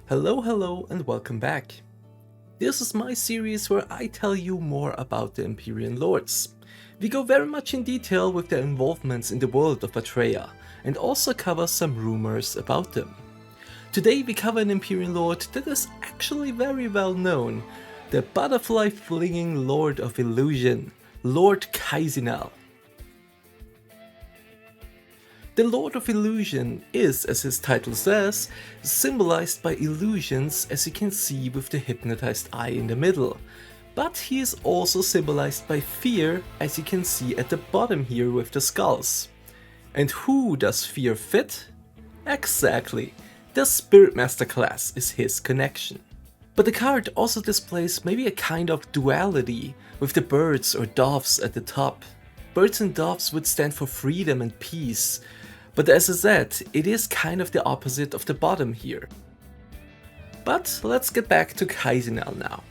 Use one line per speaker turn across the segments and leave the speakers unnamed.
Hello, and welcome back. This is my series where I tell you more about the Empyrean Lords. We go very much in detail with their involvements in the world of Atreya, and also cover some rumors about them. Today we cover an Empyrean Lord that is actually very well known, the butterfly-flinging Lord of Illusion, Lord Kaisinel. The Lord of Illusion is, as his title says, symbolized by illusions, as you can see with the hypnotized eye in the middle. But he is also symbolized by fear, as you can see at the bottom here with the skulls. And who does fear fit? Exactly, the Spirit Master class is his connection. But the card also displays maybe a kind of duality with the birds or doves at the top. Birds and doves would stand for freedom and peace, but as I said, it is kind of the opposite of the bottom here. But let's get back to Kaisinel now.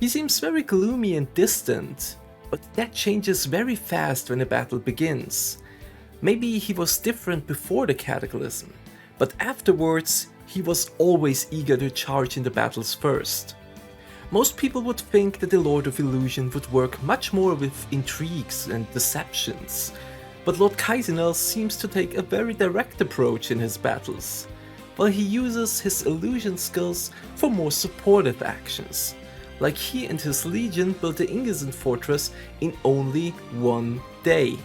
He seems very gloomy and distant, but that changes very fast when a battle begins. Maybe he was different before the Cataclysm, but afterwards he was always eager to charge in the battles first. Most people would think that the Lord of Illusion would work much more with intrigues and deceptions, but Lord Kaisinel seems to take a very direct approach in his battles, while he uses his illusion skills for more supportive actions, like he and his legion built the Ingesen fortress in only one day,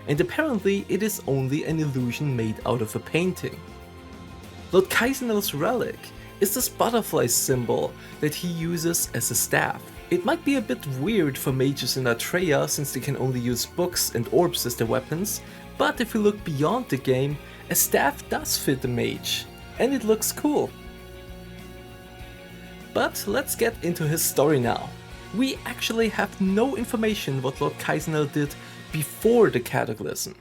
and apparently it is only an illusion made out of a painting. Lord Kaisinel's relic is this butterfly symbol that he uses as a staff. It might be a bit weird for mages in Atreya since they can only use books and orbs as their weapons, but if we look beyond the game, a staff does fit a mage, and it looks cool. But let's get into his story now. We actually have no information what Lord Kaisinel did before the Cataclysm.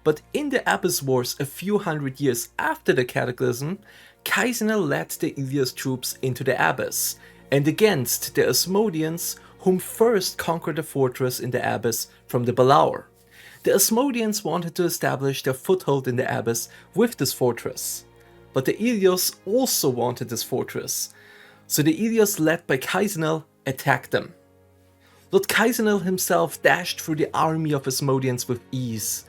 But in the Abyss Wars a few hundred years after the Cataclysm, Kaisinel led the Ilios troops into the Abyss, and against the Asmodeans, whom first conquered the fortress in the Abyss from the Balaur. The Asmodeans wanted to establish their foothold in the Abyss with this fortress, but the Ilios also wanted this fortress, so the Ilios led by Kaisinel attacked them. Lord Kaisinel himself dashed through the army of Asmodeans with ease.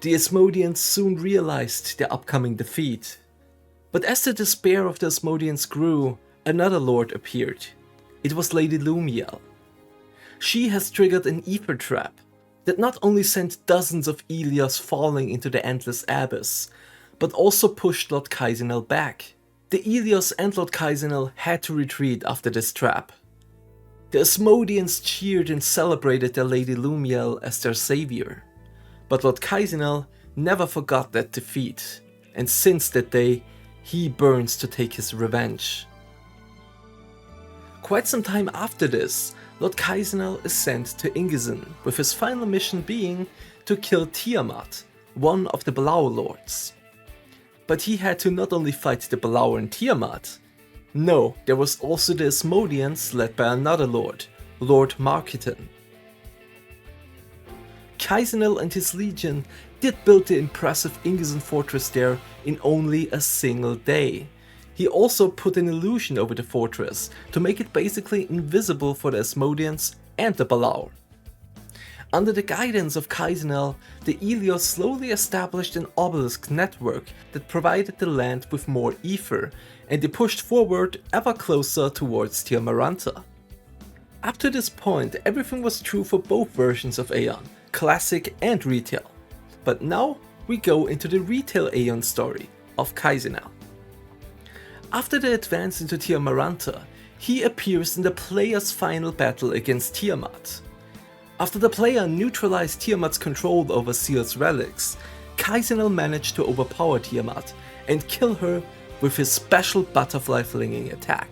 The Asmodeans soon realized their upcoming defeat. But as the despair of the Asmodeans grew, another lord appeared. It was Lady Lumiel. She has triggered an ether trap that not only sent dozens of Ilios falling into the endless abyss, but also pushed Lord Kaisinel back. The Ilios and Lord Kaisinel had to retreat after this trap. The Asmodeans cheered and celebrated their Lady Lumiel as their savior. But Lord Kaisinel never forgot that defeat, and since that day, he burns to take his revenge. Quite some time after this, Lord Kaisinel is sent to Ingesen, with his final mission being to kill Tiamat, one of the Balaur lords. But he had to not only fight the Balaur and Tiamat, no, there was also the Asmodeans led by another lord, Lord Marketon. Kaisinel and his legion did build the impressive Ingesen fortress there in only a single day. He also put an illusion over the fortress to make it basically invisible for the Asmodeans and the Balaur. Under the guidance of Kaisinel, the Ilios slowly established an obelisk network that provided the land with more ether, and they pushed forward ever closer towards Tiamat. Up to this point, everything was true for both versions of Aeon, classic and retail. But now we go into the retail Aeon story of Kaisinel. After the advance into Tiamat, he appears in the player's final battle against Tiamat. After the player neutralized Tiamat's control over Siel's relics, Kaisinel managed to overpower Tiamat and kill her with his special butterfly flinging attack.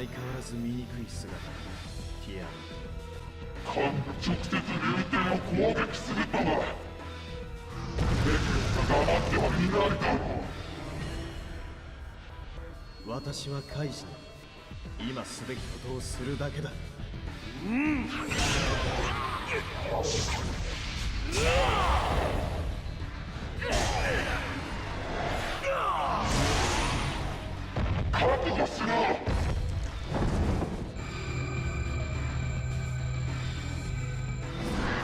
相変わらず醜い姿だ、ティア。
幹部直接流点を攻撃するとは。ベクスが黙ってはいないだろう。
私はカイジネル。今すべきことをするだけだ。
覚悟しろ。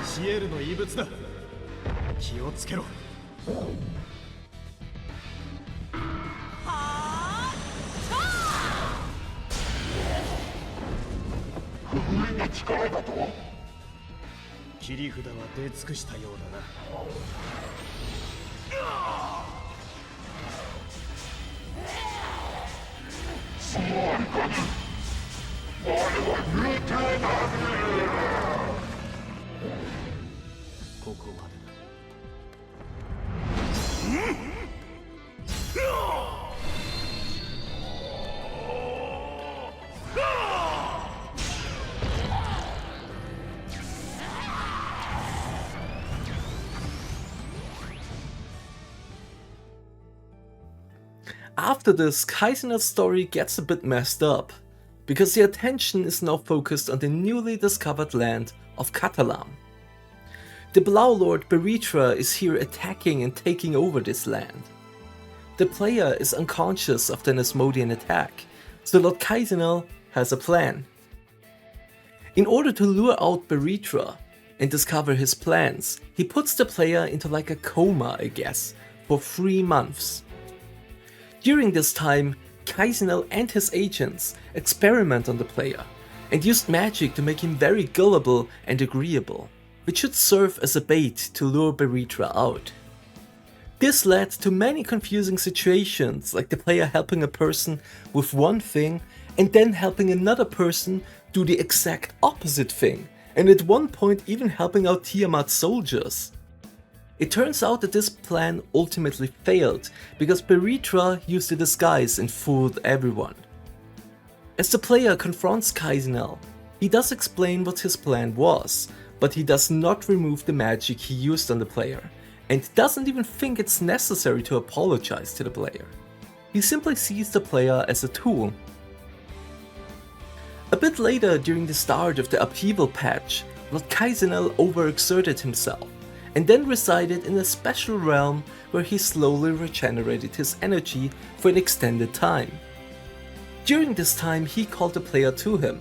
シエルの異物だ。気をつけろ。
不意の力だと。
切り札は出尽くしたようだな。
そうはいかぬ。我は流点だ。
ここまでだ。
After this, Kaisinel's story gets a bit messed up, because the attention is now focused on the newly discovered land of Catalam. The Blau Lord Beritra is here attacking and taking over this land. The player is unconscious of the Nesmodian attack, so Lord Kaisinel has a plan. In order to lure out Beritra and discover his plans, he puts the player into like a coma, I guess, for 3 months. During this time, Kaisinel and his agents experiment on the player and used magic to make him very gullible and agreeable, which should serve as a bait to lure Beritra out. This led to many confusing situations, like the player helping a person with one thing and then helping another person do the exact opposite thing, and at one point even helping out Tiamat soldiers. It turns out that this plan ultimately failed, because Beritra used a disguise and fooled everyone. As the player confronts Kaisinel, he does explain what his plan was, but he does not remove the magic he used on the player, and doesn't even think it's necessary to apologize to the player. He simply sees the player as a tool. A bit later, during the start of the upheaval patch, Lord Kaisinel overexerted himself, and then resided in a special realm where he slowly regenerated his energy for an extended time. During this time, he called the player to him,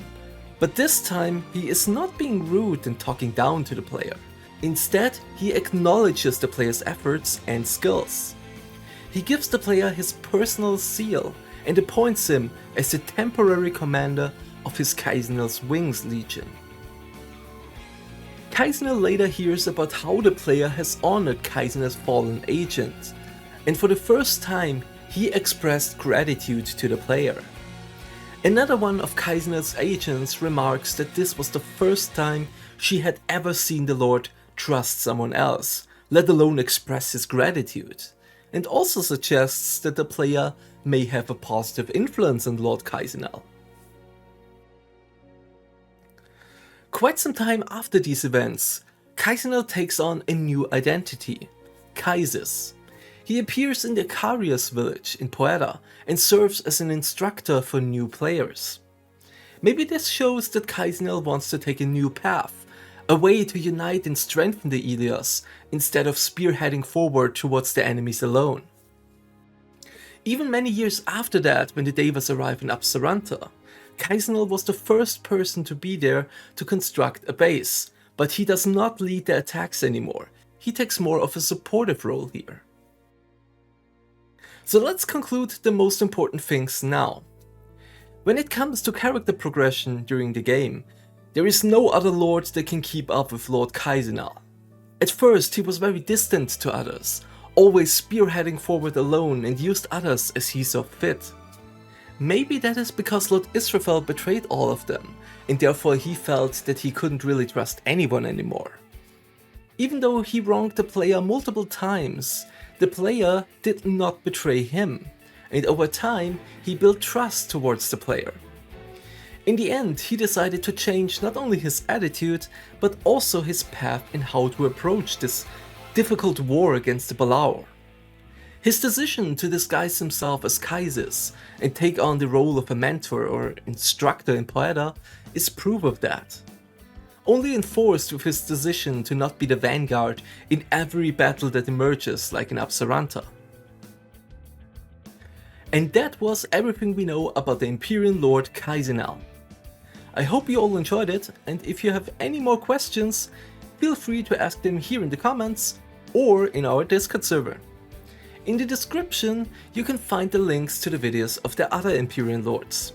but this time he is not being rude and talking down to the player. Instead, he acknowledges the player's efforts and skills. He gives the player his personal Siel and appoints him as the temporary commander of his Kaisinel's Wings Legion. Kaisinel later hears about how the player has honored Kaisinel's fallen agent, and for the first time he expressed gratitude to the player. Another one of Kaisinel's agents remarks that this was the first time she had ever seen the Lord trust someone else, let alone express his gratitude, and also suggests that the player may have a positive influence on Lord Kaisinel. Quite some time after these events, Kaisinel takes on a new identity, Kaisis. He appears in the Carius village in Poeta and serves as an instructor for new players. Maybe this shows that Kaisinel wants to take a new path, a way to unite and strengthen the Ilias instead of spearheading forward towards the enemies alone. Even many years after that, when the Devas arrive in Absaranta, Kaisinel was the first person to be there to construct a base, but he does not lead the attacks anymore. He takes more of a supportive role here. So let's conclude the most important things now. When it comes to character progression during the game, there is no other lord that can keep up with Lord Kaisinel. At first he was very distant to others, always spearheading forward alone and used others as he saw fit. Maybe that is because Lord Azphel betrayed all of them, and therefore he felt that he couldn't really trust anyone anymore. Even though he wronged the player multiple times, the player did not betray him, and over time he built trust towards the player. In the end, he decided to change not only his attitude, but also his path in how to approach this difficult war against the Balaur. His decision to disguise himself as Kaisis and take on the role of a mentor or instructor in Poeda is proof of that. Only enforced with his decision to not be the vanguard in every battle that emerges like in Absaranta. And that was everything we know about the Empyrean Lord Kaisinel. I hope you all enjoyed it, and if you have any more questions, feel free to ask them here in the comments or in our Discord server. In the description you can find the links to the videos of the other Empyrean Lords.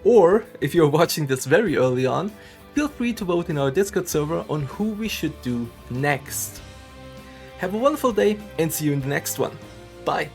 Or, if you're watching this very early on, feel free to vote in our Discord server on who we should do next. Have a wonderful day and see you in the next one. Bye!